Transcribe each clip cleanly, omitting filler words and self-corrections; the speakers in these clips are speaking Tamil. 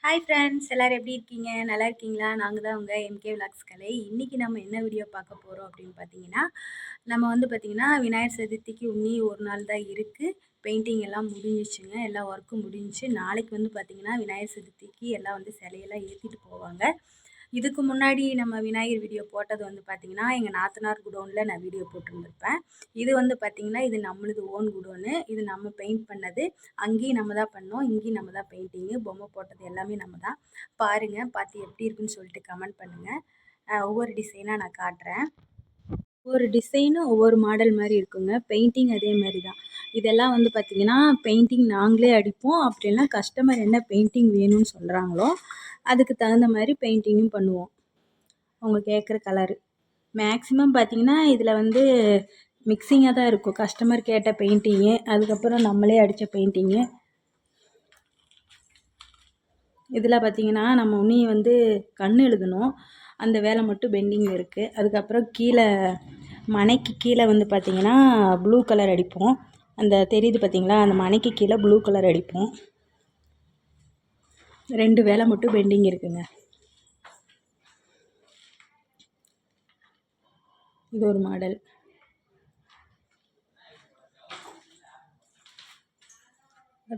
ஹாய் ஃப்ரெண்ட்ஸ், எல்லோரும் எப்படி இருக்கீங்க? நல்லா இருக்கீங்களா? நாங்கள் தான் உங்கள் எம்கே விலாக்ஸ் கலை. இன்றைக்கி நம்ம என்ன வீடியோ பார்க்க போகிறோம் அப்படின்னு பார்த்தீங்கன்னா, நம்ம வந்து பார்த்திங்கன்னா விநாயகர் சதுர்த்திக்கு இன்னி ஒரு நாள் தான் இருக்குது. பெயிண்டிங் எல்லாம் முடிஞ்சிச்சுங்க. எல்லா ஒர்க்கும் முடிஞ்சிச்சு. நாளைக்கு வந்து பார்த்திங்கன்னா விநாயகர் சதுர்த்திக்கு எல்லாம் வந்து சிலையெல்லாம் ஏற்றிட்டு போவாங்க. இதுக்கு முன்னாடி நம்ம விநாயகர் வீடியோ போட்டது வந்து பார்த்திங்கன்னா, எங்கள் நாத்தனார் குடோனில் நான் வீடியோ போட்டிருந்துருப்பேன். இது வந்து பார்த்திங்கன்னா, இது நம்மளது ஓன் குடோனு. இது நம்ம பெயிண்ட் பண்ணது. அங்கேயும் நம்ம தான் பண்ணோம், இங்கேயும் நம்ம தான் பெயிண்டிங்கு. பொம்மை போட்டது எல்லாமே நம்ம தான். பாருங்கள், பார்த்து எப்படி இருக்குன்னு சொல்லிட்டு கமெண்ட் பண்ணுங்கள். ஒவ்வொரு டிசைனாக நான் காட்டுறேன். ஒவ்வொரு டிசைனும் ஒவ்வொரு மாடல் மாதிரி இருக்குங்க. பெயிண்டிங் அதே மாதிரி தான். இதெல்லாம் வந்து பார்த்திங்கன்னா பெயிண்டிங் நாங்களே அடிப்போம். அப்படின்னா கஸ்டமர் என்ன பெயிண்டிங் வேணும்னு சொல்கிறாங்களோ அதுக்கு தகுந்த மாதிரி பெயிண்டிங்கும் பண்ணுவோம். அவங்க கேட்குற கலரு மேக்ஸிமம் பார்த்திங்கன்னா இதில் வந்து மிக்சிங்காக தான் இருக்கும். கஸ்டமர் கேட்ட பெயிண்டிங்கு, அதுக்கப்புறம் நம்மளே அடித்த பெயிண்டிங்கு. இதில் பார்த்திங்கன்னா நம்ம உன்னி வந்து கண் எழுதணும். அந்த வேலை மட்டும் பெண்டிங்கில் இருக்குது. அதுக்கப்புறம் கீழே மனைக்கு கீழே வந்து பார்த்திங்கன்னா ப்ளூ கலர் அடிப்போம். அந்த தெரியுது பார்த்திங்களா, அந்த மனைக்கு கீழே ப்ளூ கலர் அடிப்போம். 2 வேலை மட்டும் பெண்டிங் இருக்குங்க. இது ஒரு மாடல்.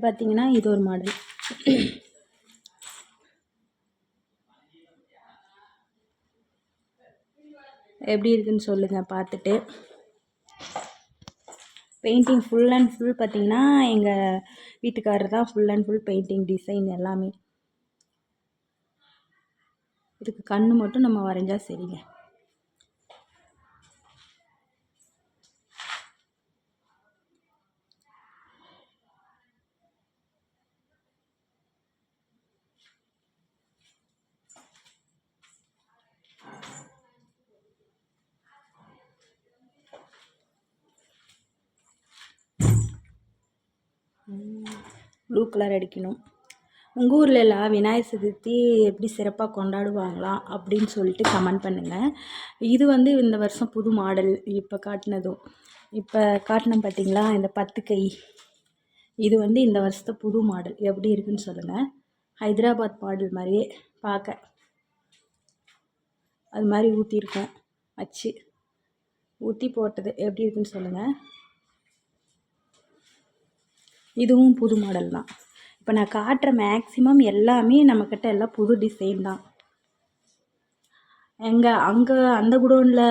பார்த்திங்கன்னா இது ஒரு மாடல். எப்படி இருக்குன்னு சொல்லுங்கள் பார்த்துட்டு. பெயிண்டிங் ஃபுல் அண்ட் ஃபுல் பார்த்திங்கன்னா எங்கள் வீட்டுக்காரர் தான் full and full painting design எல்லாமே. இதுக்கு கண்ணு மட்டும் நம்ம வரைஞ்சா சரிங்க. ப்ளூ கலர் அடிக்கணும். உங்கள் ஊரில் எல்லாம் விநாயகர் சதுர்த்தி எப்படி சிறப்பாக கொண்டாடுவாங்களா அப்படின்னு சொல்லிட்டு கமெண்ட் பண்ணுங்கள். இது வந்து இந்த வருஷம் புது மாடல். இப்போ காட்டினதும் இப்போ காட்டினோம் பார்த்திங்களா, இந்த 10 கை. இது வந்து இந்த வருஷத்து புது மாடல். எப்படி இருக்குன்னு சொல்லுங்கள். ஹைதராபாத் மாடல் மாதிரியே பார்க்க அது மாதிரி ஊற்றிருக்கோம். வச்சு ஊற்றி போட்டது எப்படி இருக்குன்னு சொல்லுங்கள். இதுவும் புது மாடல் தான். இப்போ நான் காட்டுற மேக்ஸிமம் எல்லாமே நம்மக்கிட்ட எல்லாம் புது டிசைன் தான். அங்கே அந்த குடோனில்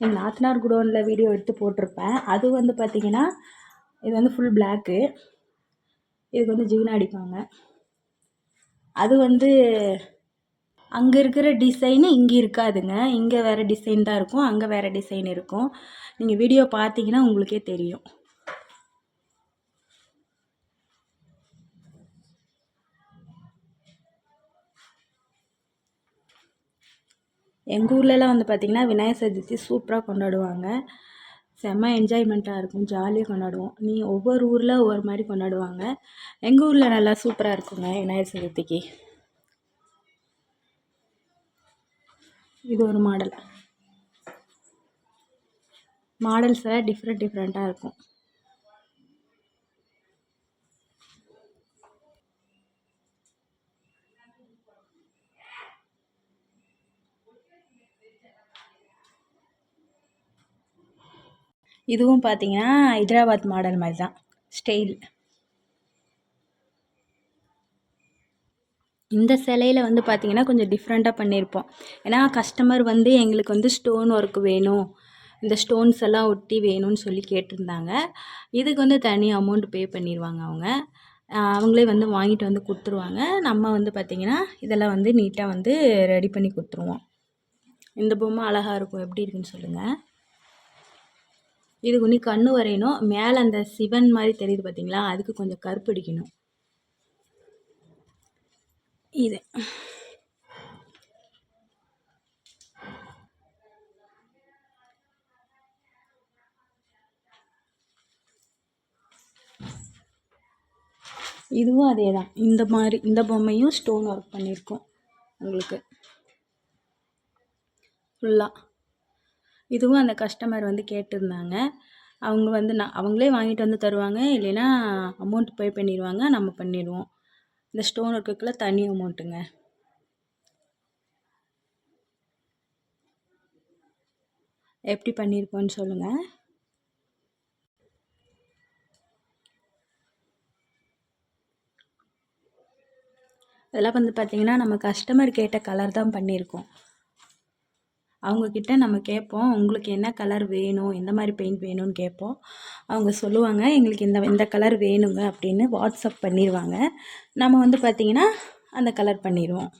எங்கள் நாத்தனார் குடோனில் வீடியோ எடுத்து போட்டிருப்பேன். அது வந்து பார்த்திங்கன்னா இது வந்து ஃபுல் பிளாக்கு. இதுக்கு வந்து ஜீவனா அடிப்பாங்க. அது வந்து அங்கே இருக்கிற டிசைனு இங்கே இருக்காதுங்க. இங்கே வேறு டிசைன் தான் இருக்கும், அங்கே வேறு டிசைன் இருக்கும். நீங்கள் வீடியோ பார்த்தீங்கன்னா உங்களுக்கே தெரியும். எங்கள் ஊர்லலாம் வந்து பார்த்திங்கன்னா விநாயகர் சதுர்த்தி சூப்பராக கொண்டாடுவாங்க. செம்ம என்ஜாய்மெண்ட்டாக இருக்கும், ஜாலியாக கொண்டாடுவோம். ஒவ்வொரு ஊரில் ஒவ்வொரு மாதிரி கொண்டாடுவாங்க. எங்கள் ஊரில் நல்லா சூப்பராக இருக்குங்க விநாயகர் சதுர்த்திக்கு. இது ஒரு மாடல். மாடல்ஸ் டிஃப்ரெண்ட்டாக இருக்கும். இதுவும் பார்த்திங்கன்னா ஹைதராபாத் மாடல் மாதிரி தான் ஸ்டைல். இந்த சிலையில் வந்து பார்த்திங்கன்னா கொஞ்சம் டிஃப்ரெண்ட்டாக பண்ணியிருப்போம். ஏன்னா கஸ்டமர் வந்து எங்களுக்கு வந்து ஸ்டோன் ஒர்க் வேணும், இந்த ஸ்டோன்ஸ் எல்லாம் ஒட்டி வேணும்னு சொல்லி கேட்டிருந்தாங்க. இதுக்கு வந்து தனி அமௌண்ட் பே பண்ணிடுவாங்க அவங்க. அவங்களே வந்து வாங்கிட்டு வந்து கொடுத்துருவாங்க. நம்ம வந்து பார்த்திங்கன்னா இதெல்லாம் வந்து நீட்டாக வந்து ரெடி பண்ணி கொடுத்துருவோம். இந்த பொம்மை அழகாக இருக்கும். எப்படி இருக்குன்னு சொல்லுங்கள். இதுக்கு இன்னும் கண்ணு வரையணும். மேலே அந்த சிவன் மாதிரி தெரியுது பார்த்திங்களா, அதுக்கு கொஞ்சம் கருப்பு அடிக்கணும். இது இதுவும் அதே தான். இந்த மாதிரி இந்த பொம்மையும் ஸ்டோன் ஒர்க் பண்ணியிருக்கோம் உங்களுக்கு ஃபுல்லாக. இதுவும் அந்த கஸ்டமர் வந்து கேட்டிருந்தாங்க. அவங்க வந்து அவங்களே வாங்கிட்டு வந்து தருவாங்க, இல்லைன்னா அமௌண்ட் பே பண்ணிடுவாங்க, நம்ம பண்ணிடுவோம். இந்த ஸ்டோன் ஒர்க்குக்குள்ள தனி அமௌண்ட்டுங்க. எப்படி பண்ணியிருக்கோன்னு சொல்லுங்கள். இதெல்லாம் வந்து பார்த்திங்கன்னா நம்ம கஸ்டமர் கேட்ட கலர் தான் பண்ணியிருக்கோம். அவங்கக்கிட்ட நம்ம கேட்போம், உங்களுக்கு என்ன கலர் வேணும், எந்த மாதிரி பெயிண்ட் வேணும்னு கேட்போம். அவங்க சொல்லுவாங்க, எங்களுக்கு இந்த கலர் வேணுங்க அப்படின்னு வாட்ஸ்அப் பண்ணிடுவாங்க. நம்ம வந்து பார்த்திங்கன்னா அந்த கலர் பண்ணிடுவோம்.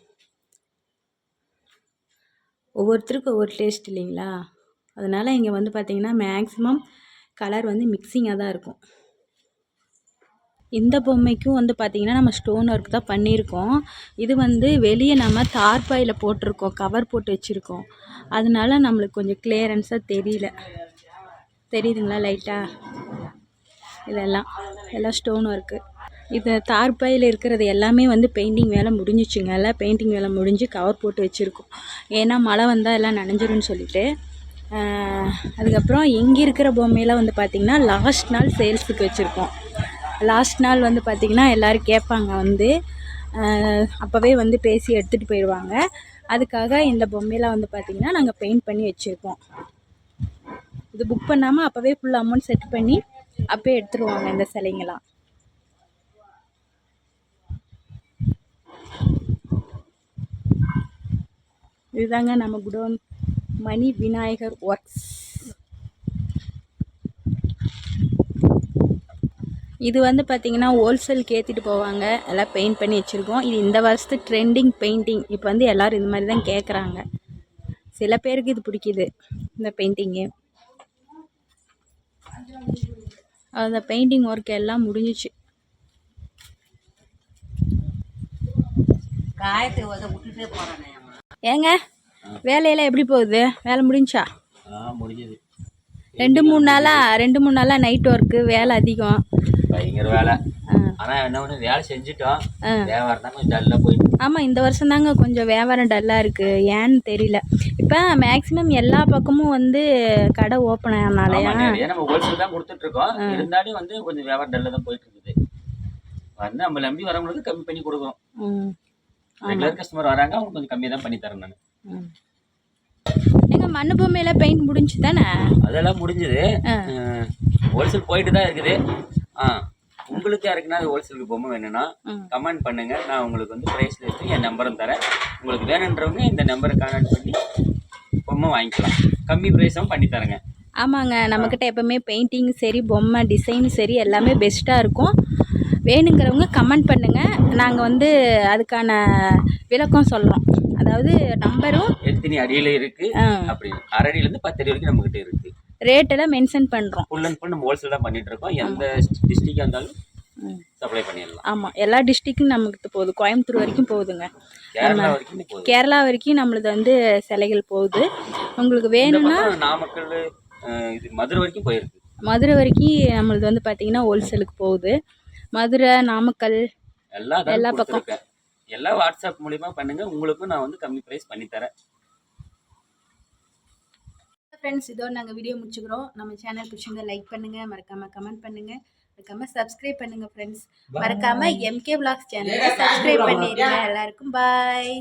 ஒவ்வொருத்தருக்கும் ஒவ்வொரு டேஸ்ட் இல்லைங்களா, அதனால் இங்கே வந்து பார்த்திங்கன்னா மேக்ஸிமம் கலர் வந்து மிக்சிங்காக தான் இருக்கும். இந்த பொம்மைக்கும் வந்து பார்த்திங்கன்னா நம்ம ஸ்டோன் ஒர்க் தான் பண்ணியிருக்கோம். இது வந்து வெளியே நம்ம தார்பாயில் போட்டிருக்கோம், கவர் போட்டு வச்சுருக்கோம். அதனால நம்மளுக்கு கொஞ்சம் கிளியரன்ஸாக தெரியல. தெரியுதுங்களா லைட்டாக? எல்லாம் ஸ்டோன் ஒர்க்கு. இது தார்பாயில் இருக்கிறது எல்லாமே வந்து பெயிண்டிங் வேலை முடிஞ்சிச்சுங்க. எல்லாம் பெயிண்டிங் வேலை முடிஞ்சு கவர் போட்டு வச்சுருக்கோம். ஏன்னா மழை வந்தால் எல்லாம் நனைஞ்சிரும்னு சொல்லிட்டு. அதுக்கப்புறம் இங்கே இருக்கிற பொம்மையெல்லாம் வந்து பார்த்திங்கன்னா லாஸ்ட் நாள் சேல்ஸுக்கு வச்சுருக்கோம். லாஸ்ட் நாள் வந்து பார்த்திங்கன்னா எல்லோரும் கேட்பாங்க வந்து, அப்போவே வந்து பேசி எடுத்துகிட்டு போயிடுவாங்க. அதுக்காக இந்த பொம்மையெல்லாம் வந்து பார்த்திங்கன்னா நாங்கள் பெயிண்ட் பண்ணி வச்சுருக்கோம். இது புக் பண்ணாமல் அப்போவே ஃபுல் அமௌண்ட் செட் பண்ணி அப்போயே எடுத்துருவாங்க இந்த சிலைங்களாம். இதுதாங்க நம்ம குடோன் மணி விநாயகர் ஒர்க்ஸ். இது வந்து பார்த்திங்கன்னா ஹோல்சேலுக்கு ஏற்றிட்டு போவாங்க. எல்லாம் பெயிண்ட் பண்ணி வச்சுருக்கோம். இது இந்த வருஷத்து ட்ரெண்டிங் பெயிண்டிங். இப்போ வந்து எல்லோரும் இந்த மாதிரி தான் கேட்குறாங்க. சில பேருக்கு இது பிடிக்குது இந்த பெயிண்டிங்கு. அந்த பெயிண்டிங் ஒர்க் எல்லாம் முடிஞ்சிச்சு. ஏங்க வேலையெல்லாம் எப்படி போகுது? வேலை முடிஞ்சா? முடிஞ்சது. 2-3 நாளாக நைட் ஒர்க்கு, வேலை அதிகம், பயங்கர வேலை. ஆனால் என்ன ஒன்று வேலை செஞ்சுட்டோம். வியாபாரம் தான் கொஞ்சம் டல்லாக போயிட்டு. ஆமாம், இந்த வருஷம் தாங்க கொஞ்சம் வியாபாரம் டல்லாக இருக்குது. ஏன்னு தெரியல. இப்போ மேக்ஸிமம் எல்லா பக்கமும் வந்து கடை ஓப்பன் ஆனாலையா நம்ம ஹோல்சேல் தான் கொடுத்துட்ருக்கோம். இருந்தாலும் வந்து கொஞ்சம் வியாபாரம் டல்லாக தான் போயிட்டு இருக்குது. வந்து நம்ம நம்பி வரவங்களுக்கு கம்மி பண்ணி கொடுக்குறோம். ரெகுலர் கஸ்டமர் வராங்க, அவங்க கொஞ்சம் கம்மியாக தான் பண்ணி தரேன் நான். எங்கள் மண்ணு பொம்மையெல்லாம் பெயிண்ட் முடிஞ்சு தானே? அதெல்லாம் முடிஞ்சது. ஹோல்சேல் போயிட்டு தான் இருக்குது. உங்களுக்கு யாருக்குன்னா அது ஹோல்சேலுக்கு பொம்மை வேணும்னா கமெண்ட் பண்ணுங்க. நான் உங்களுக்கு வந்து ப்ரைஸ் லிஸ்ட்டு என் நம்பரும் தரேன். உங்களுக்கு வேணுன்றவங்க இந்த நம்பரை கான்டாக்ட் பண்ணி பொம்மை வாங்கிக்கலாம். கம்மி ப்ரைஸும் பண்ணி தரேங்க. ஆமாங்க, நம்மக்கிட்ட எப்போவுமே பெயிண்டிங் சரி, பொம்மை டிசைன் சரி, எல்லாமே பெஸ்ட்டாக இருக்கும். வேணுங்கிறவங்க கமெண்ட் பண்ணுங்கள். நாங்கள் வந்து அதுக்கான விளக்கம் சொல்கிறோம். அதாவது நம்பரும் எத்தனை அடியில் இருக்குது அப்படின்னு 1/2 அடியிலேருந்து 10 அடி வரைக்கும் நம்மக்கிட்ட இருக்குது. ரேட்டெல்லாம் மென்ஷன் பண்ணுறோம். ஃபுல் அண்ட் ஃபுல் நம்ம ஹோல்சேல் தான் பண்ணிகிட்டு இருக்கோம். எந்த டிஸ்ட்ரிக்டாக இருந்தாலும் சப்ளை பண்ணிடலாம். ஆமாம், எல்லா டிஸ்ட்ரிக்கும் நமக்கு போகுது. கோயம்புத்தூர் வரைக்கும் போகுதுங்க. கேரளா வரைக்கும் நம்மளது வந்து சிலைகள் போகுது. உங்களுக்கு வேணும்னா நாமக்கல், இது மதுரை வரைக்கும் போயிருக்கு. மதுரை வரைக்கும் நம்மளது வந்து பார்த்திங்கன்னா ஹோல்சேலுக்கு போகுது. மதுரை, நாமக்கல் எல்லா பக்கம். எல்லாம் வாட்ஸ்அப் மூலிமா பண்ணுங்கள். உங்களுக்கும் நான் வந்து கம்மி ப்ரைஸ் பண்ணித்தரேன். ஃப்ரெண்ட்ஸ், இதோடு நாங்கள் வீடியோ முடிச்சுக்கிறோம். நம்ம சேனல் பிடிச்சிருந்தா லைக் பண்ணுங்கள், மறக்காமல் கமெண்ட் பண்ணுங்கள், மறக்காமல் சப்ஸ்கிரைப் பண்ணுங்கள் ஃப்ரெண்ட்ஸ். மறக்காமல் MK Vlogs சேனலை சப்ஸ்கிரைப் பண்ணிடுங்க. எல்லாருக்கும் பாய்.